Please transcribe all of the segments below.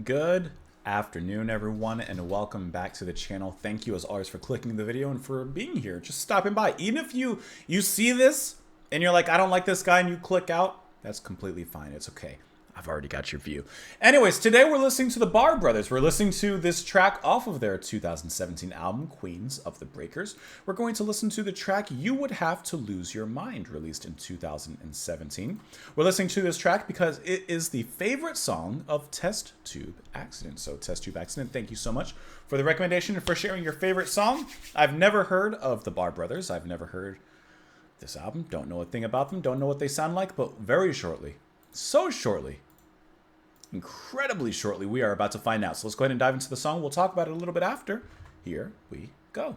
Good afternoon, everyone, and welcome back to the channel. Thank you as always for clicking the video and for being here, just stopping by. Even if you see this and you're like, I don't like this guy, and you click out, that's completely fine. It's okay. I've already got your view. Anyways, today we're listening to the Barr brothers. We're listening to this track off of their 2017 album, Queens of the Breakers. We're going to listen to the track You Would Have to Lose Your Mind, released in 2017. We're listening to this track because it is the favorite song of Test Tube Accident. So Test Tube Accident, thank you so much for the recommendation and for sharing your favorite song. I've never heard of the Barr brothers. I've never heard this album. Don't know a thing about them. Don't know what they sound like, but very shortly, so shortly, incredibly shortly, we are about to find out. So let's go ahead and dive into the song. We'll talk about it a little bit after. Here we go.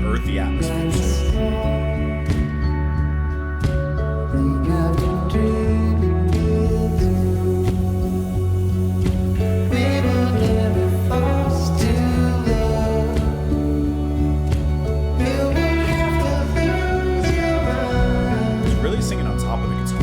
Earthy atmosphere. He's really singing on top of the guitar.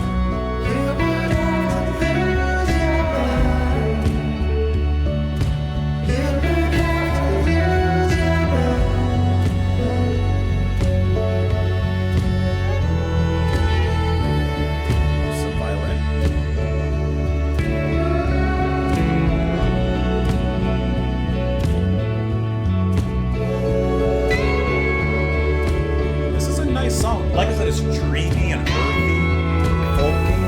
Song. Like I said, it's dreamy and earthy, folky.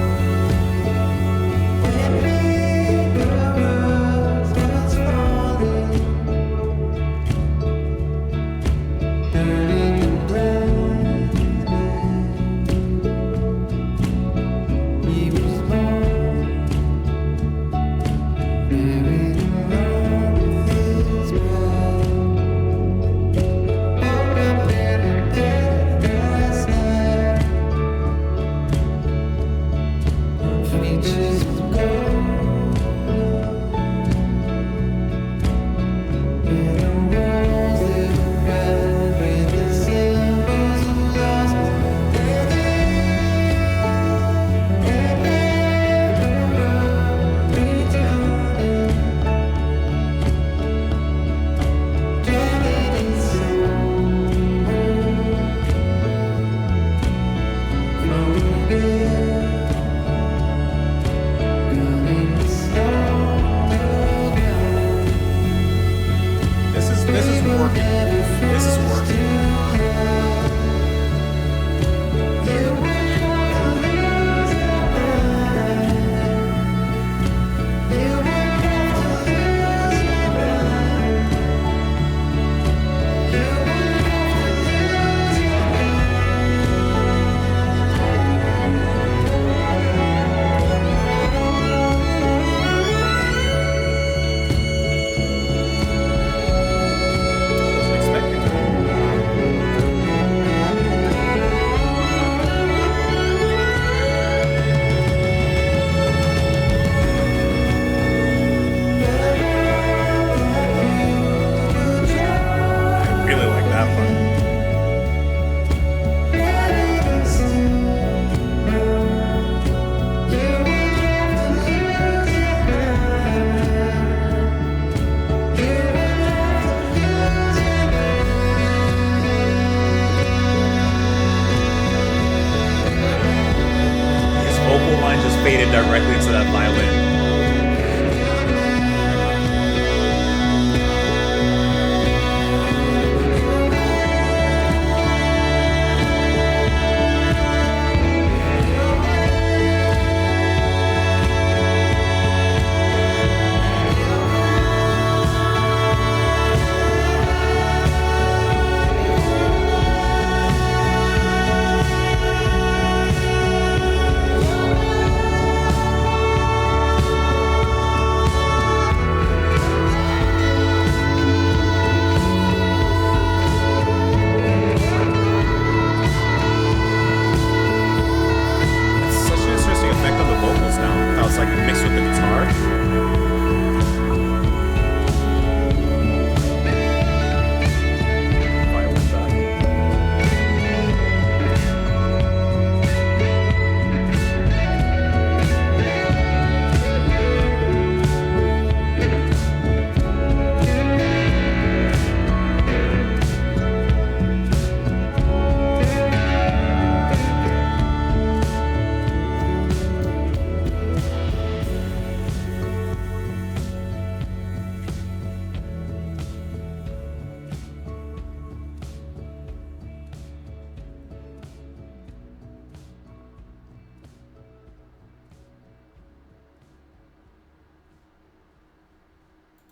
faded directly into that violin.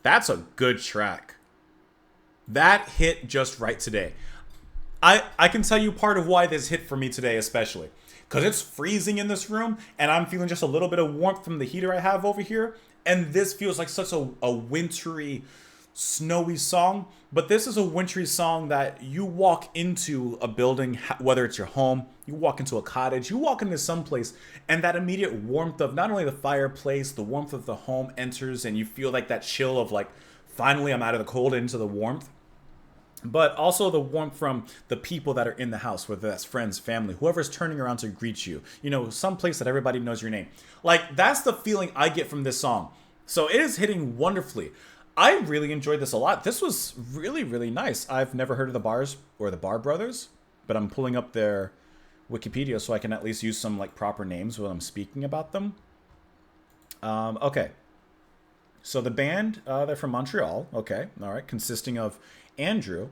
That's a good track. That hit just right today. I can tell you part of why this hit for me today, especially. Because it's freezing in this room, and I'm feeling just a little bit of warmth from the heater I have over here. And this feels like such a wintry, snowy song. But this is a wintry song that you walk into a building, whether it's your home, you walk into a cottage, you walk into someplace, and that immediate warmth of not only the fireplace, the warmth of the home enters, and you feel like that chill of like, finally I'm out of the cold into the warmth. But also the warmth from the people that are in the house, whether that's friends, family, whoever's turning around to greet you, you know, someplace that everybody knows your name. Like, that's the feeling I get from this song. So it is hitting wonderfully. I really enjoyed this a lot. This was really, really nice. I've never heard of the Bars or the Barr brothers, but I'm pulling up their Wikipedia so I can at least use some like proper names when I'm speaking about them. Okay. So the band, they're from Montreal. Okay. All right. Consisting of Andrew,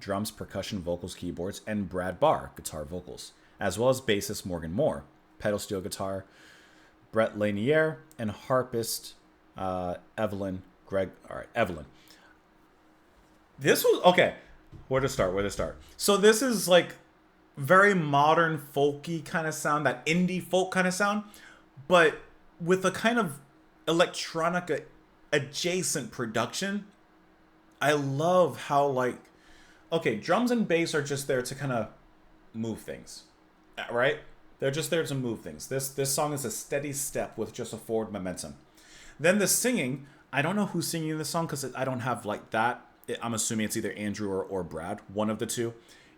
drums, percussion, vocals, keyboards, and Brad Barr, guitar, vocals, as well as bassist Morgan Moore, pedal steel guitar, Brett Lanier, and harpist Evelyn. This was okay. Where to start? So this is like very modern folky kind of sound, that indie folk kind of sound, but with a kind of electronica adjacent production. I love how like, okay, drums and bass are just there to kind of move things, right? They're just there to move things. This song is a steady step with just a forward momentum. Then the singing, I don't know who's singing this song because I don't have like that. I'm assuming it's either Andrew or Brad, one of the two.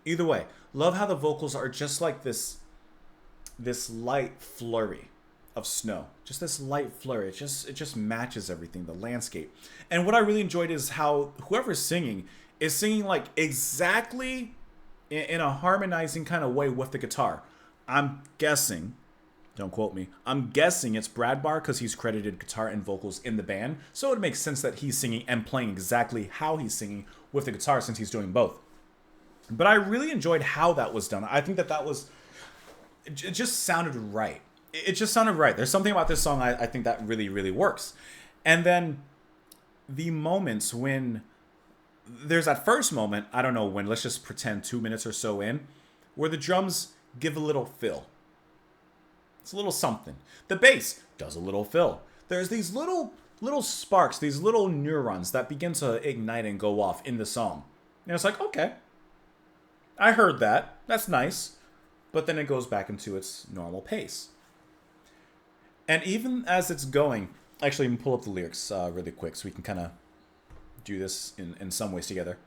Either way, love how the vocals are just like this light flurry of snow. Just this light flurry. It just matches everything, the landscape. And what I really enjoyed is how whoever's singing is singing like exactly in a harmonizing kind of way with the guitar. I'm guessing, don't quote me, I'm guessing it's Brad Barr because he's credited guitar and vocals in the band. So it makes sense that he's singing and playing exactly how he's singing with the guitar since he's doing both. But I really enjoyed how that was done. I think that was, it just sounded right. It just sounded right. There's something about this song I think that really, really works. And then the moments when there's that first moment, I don't know when, let's just pretend 2 minutes or so in, where the drums give a little fill. It's a little something. The bass does a little fill. There's these little sparks, these little neurons that begin to ignite and go off in the song. And it's like, okay, I heard that. That's nice. But then it goes back into its normal pace. And even as it's going, actually, I'm going to pull up the lyrics really quick so we can kind of do this in some ways together.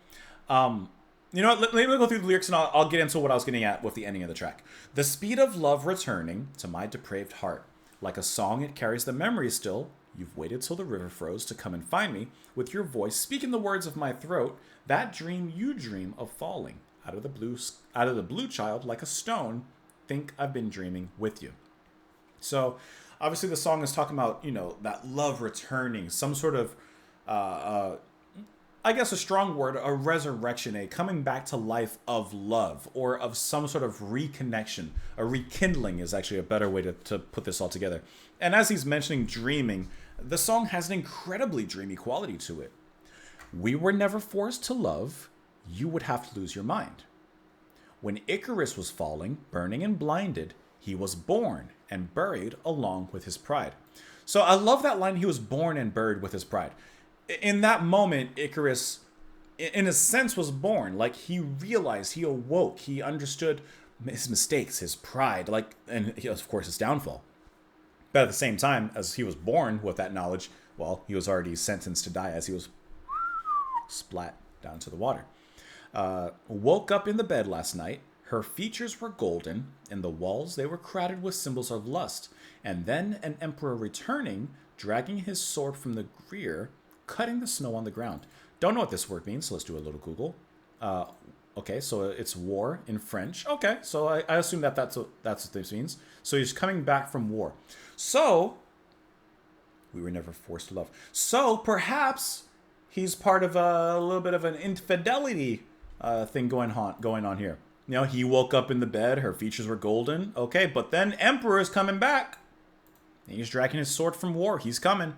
You know what, let me go through the lyrics and I'll get into what I was getting at with the ending of the track. The speed of love returning to my depraved heart. Like a song, it carries the memory still. You've waited till the river froze to come and find me. With your voice speaking the words of my throat. That dream you dream of falling. Out of the blue child like a stone. Think I've been dreaming with you. So Obviously, the song is talking about, you know, that love returning, some sort of, I guess a strong word, a resurrection, a coming back to life of love or of some sort of reconnection. A rekindling is actually a better way to put this all together. And as he's mentioning dreaming, the song has an incredibly dreamy quality to it. We were never forced to love. You would have to lose your mind. When Icarus was falling, burning and blinded, he was born and buried along with his pride. So I love that line, he was born and buried with his pride. In that moment, Icarus, in a sense, was born. Like, he realized, he awoke, he understood his mistakes, his pride, like, and of course his downfall. But at the same time, as he was born with that knowledge, well, he was already sentenced to die as he was splat down to the water. Woke up in the bed last night. Her features were golden, and the walls, they were crowded with symbols of lust. And then an emperor returning, dragging his sword from the rear, cutting the snow on the ground. Don't know what this word means, so let's do a little Google. Okay, so it's war in French. Okay, so I assume that's what this means. So he's coming back from war. So, we were never forced to love. So, perhaps he's part of a little bit of an infidelity thing going on here. You know, he woke up in the bed, her features were golden. Okay, but then Emperor is coming back. And he's dragging his sword from war. He's coming.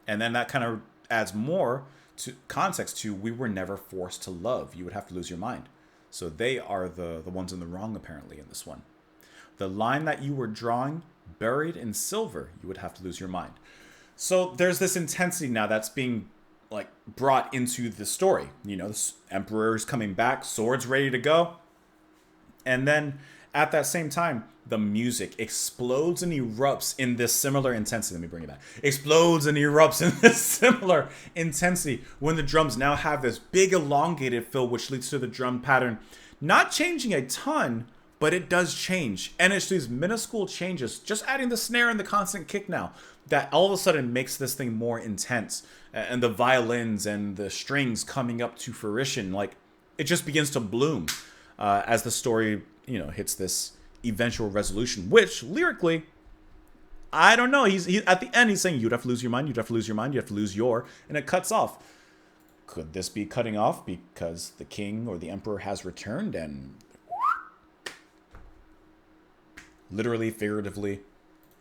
And then that kind of adds more to context to we were never forced to love. You would have to lose your mind. So they are the ones in the wrong, apparently, in this one. The line that you were drawing, buried in silver, you would have to lose your mind. So there's this intensity now that's being like brought into the story. You know, this emperor is coming back, swords ready to go. And then at that same time, the music explodes and erupts in this similar intensity. Let me bring it back. Explodes and erupts in this similar intensity when the drums now have this big elongated fill, which leads to the drum pattern not changing a ton, but it does change. And it's these minuscule changes, just adding the snare and the constant kick now, that all of a sudden makes this thing more intense. And the violins and the strings coming up to fruition, like it just begins to bloom as the story, you know, hits this eventual resolution, which lyrically, I don't know. He at the end, he's saying you'd have to lose your mind, you'd have to lose your mind, you have to lose your, and it cuts off. Could this be cutting off because the king or the emperor has returned and literally, figuratively,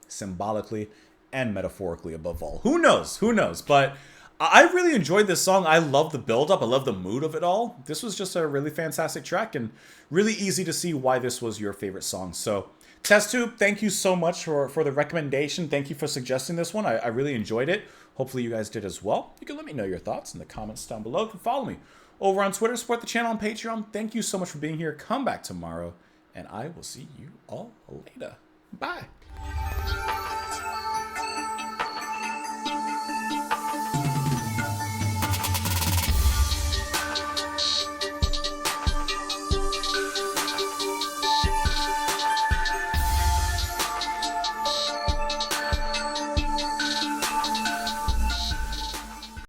symbolically, and metaphorically above all? Who knows? Who knows? But I really enjoyed this song. I love the build-up. I love the mood of it all. This was just a really fantastic track and really easy to see why this was your favorite song. So, TestTube, thank you so much for the recommendation. Thank you for suggesting this one. I really enjoyed it. Hopefully you guys did as well. You can let me know your thoughts in the comments down below. You can follow me over on Twitter, support the channel on Patreon. Thank you so much for being here. Come back tomorrow, and I will see you all later. Bye.